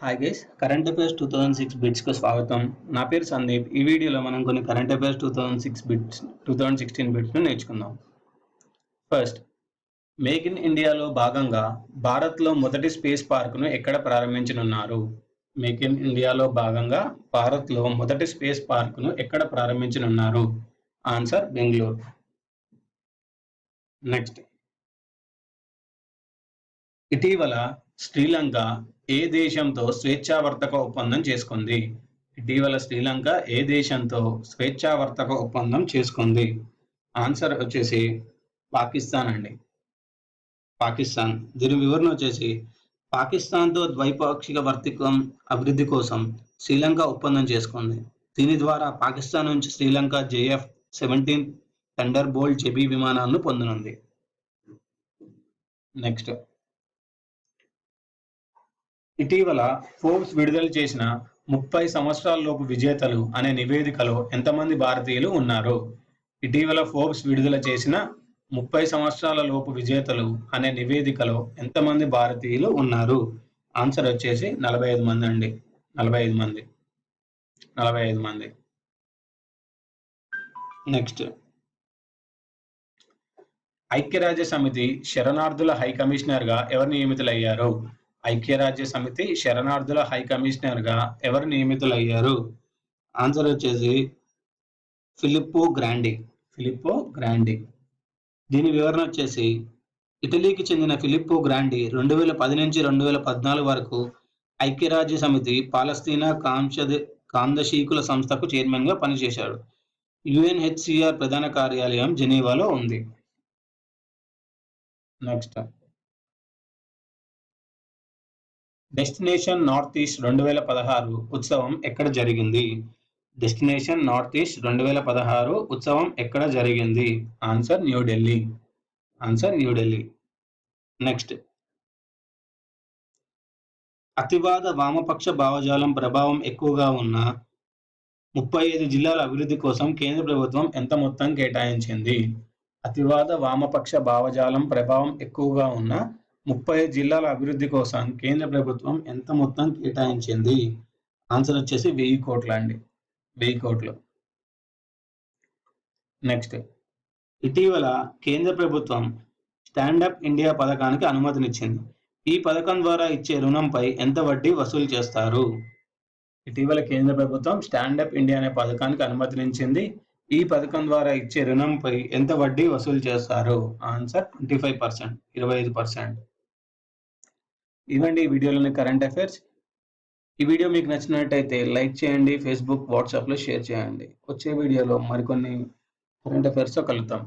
Hi guys, current affairs 2006 బిట్స్కు స్వాగతం. నా పేరు సందీప్. ఈ వీడియోలో మనం కొన్ని కరెంట్ అఫైర్స్ 2016 బిట్స్ను నేర్చుకుందాం. ఫస్ట్, మేక్ ఇన్ ఇండియాలో భాగంగా భారత్లో మొదటి స్పేస్ పార్కును ఎక్కడ ప్రారంభించనున్నారు? మేక్ ఇన్ ఇండియాలో భాగంగా భారత్లో మొదటి స్పేస్ పార్కును ఎక్కడ ప్రారంభించనున్నారు? ఆన్సర్ బెంగళూరు. నెక్స్ట్, ఇటీవల శ్రీలంక ఏ దేశంతో స్వేచ్ఛావర్తక ఒప్పందం చేసుకుంది? ఇటీవల శ్రీలంక ఏ దేశంతో స్వేచ్ఛావర్తక ఒప్పందం చేసుకుంది? ఆన్సర్ వచ్చేసి పాకిస్తాన్ అండి. పాకిస్తాన్. దీని వివరణ వచ్చేసి పాకిస్తాన్తో ద్వైపాక్షిక వర్తకం అభివృద్ధి కోసం శ్రీలంక ఒప్పందం చేసుకుంది. దీని ద్వారా పాకిస్తాన్ నుంచి శ్రీలంక JF-17 థండర్ బోల్ట్ జెబీ విమానాలను పొందనుంది. నెక్స్ట్, ఇటీవల ఫోర్బ్స్ విడుదల చేసిన 30 సంవత్సరాలలోపు విజేతలు అనే నివేదికలో ఎంతమంది భారతీయులు ఉన్నారు? ఇటీవల ఫోర్బ్స్ విడుదల చేసిన 30 సంవత్సరాల లోపు విజేతలు అనే నివేదికలో ఎంతమంది భారతీయులు ఉన్నారు? ఆన్సర్ వచ్చేసి 45 మంది అండి. 45 మంది. నెక్స్ట్, ఐక్యరాజ్య సమితి శరణార్థుల హై కమిషనర్గా ఎవరు నియమితులయ్యారు? ఐక్యరాజ్య సమితి శరణార్థుల హై కమిషనర్గా ఎవరు నియమితులయ్యారు? ఆన్సర్ వచ్చేసి ఫిలిప్పో గ్రాండి. దీని వివరణ వచ్చేసి ఇటలీకి చెందిన ఫిలిప్పో గ్రాండి 2010 నుంచి 2014 వరకు ఐక్యరాజ్య సమితి పాలస్తీనా కాందశీకుల సంస్థకు చైర్మన్గా పనిచేశాడు. UNHCR ప్రధాన కార్యాలయం జెనీవాలో ఉంది. నెక్స్ట్, డెస్టినేషన్ నార్త్ ఈస్ట్ 2016 ఉత్సవం ఎక్కడ జరిగింది? డెస్టినేషన్ నార్త్ ఈస్ట్ 2016 ఉత్సవం ఎక్కడ జరిగింది? ఆన్సర్ న్యూఢిల్లీ. నెక్స్ట్, అతివాద వామపక్ష భావజాలం ప్రభావం ఎక్కువగా ఉన్న 35 జిల్లాల అభివృద్ధి కోసం కేంద్ర ప్రభుత్వం ఎంత మొత్తం కేటాయించింది? అతివాద వామపక్ష భావజాలం ప్రభావం ఎక్కువగా ఉన్న 30 జిల్లాల అభివృద్ధి కోసం కేంద్ర ప్రభుత్వం ఎంత మొత్తం కేటాయించింది? ఆన్సర్ వచ్చేసి 1000 కోట్లు అండి. 1000 కోట్లు. నెక్స్ట్, ఇటీవల కేంద్ర ప్రభుత్వం స్టాండప్ ఇండియా పథకానికి అనుమతినిచ్చింది. ఈ పథకం ద్వారా ఇచ్చే రుణంపై ఎంత వడ్డీ వసూలు చేస్తారు? ఇటీవల కేంద్ర ప్రభుత్వం స్టాండప్ ఇండియా అనే పథకానికి అనుమతినిచ్చింది. ఈ పథకం ద్వారా ఇచ్చే రుణంపై ఎంత వడ్డీ వసూలు చేస్తారు? ఆన్సర్ 25%, 25%. ఇవ్వండి ఈ వీడియోలోని కరెంట్ అఫైర్స్. ఈ వీడియో మీకు నచ్చినట్టయితే లైక్ చేయండి, ఫేస్బుక్, వాట్సాప్లో షేర్ చేయండి. వచ్చే వీడియోలో మరికొన్ని కరెంట్ అఫైర్స్తో కలుద్దాం.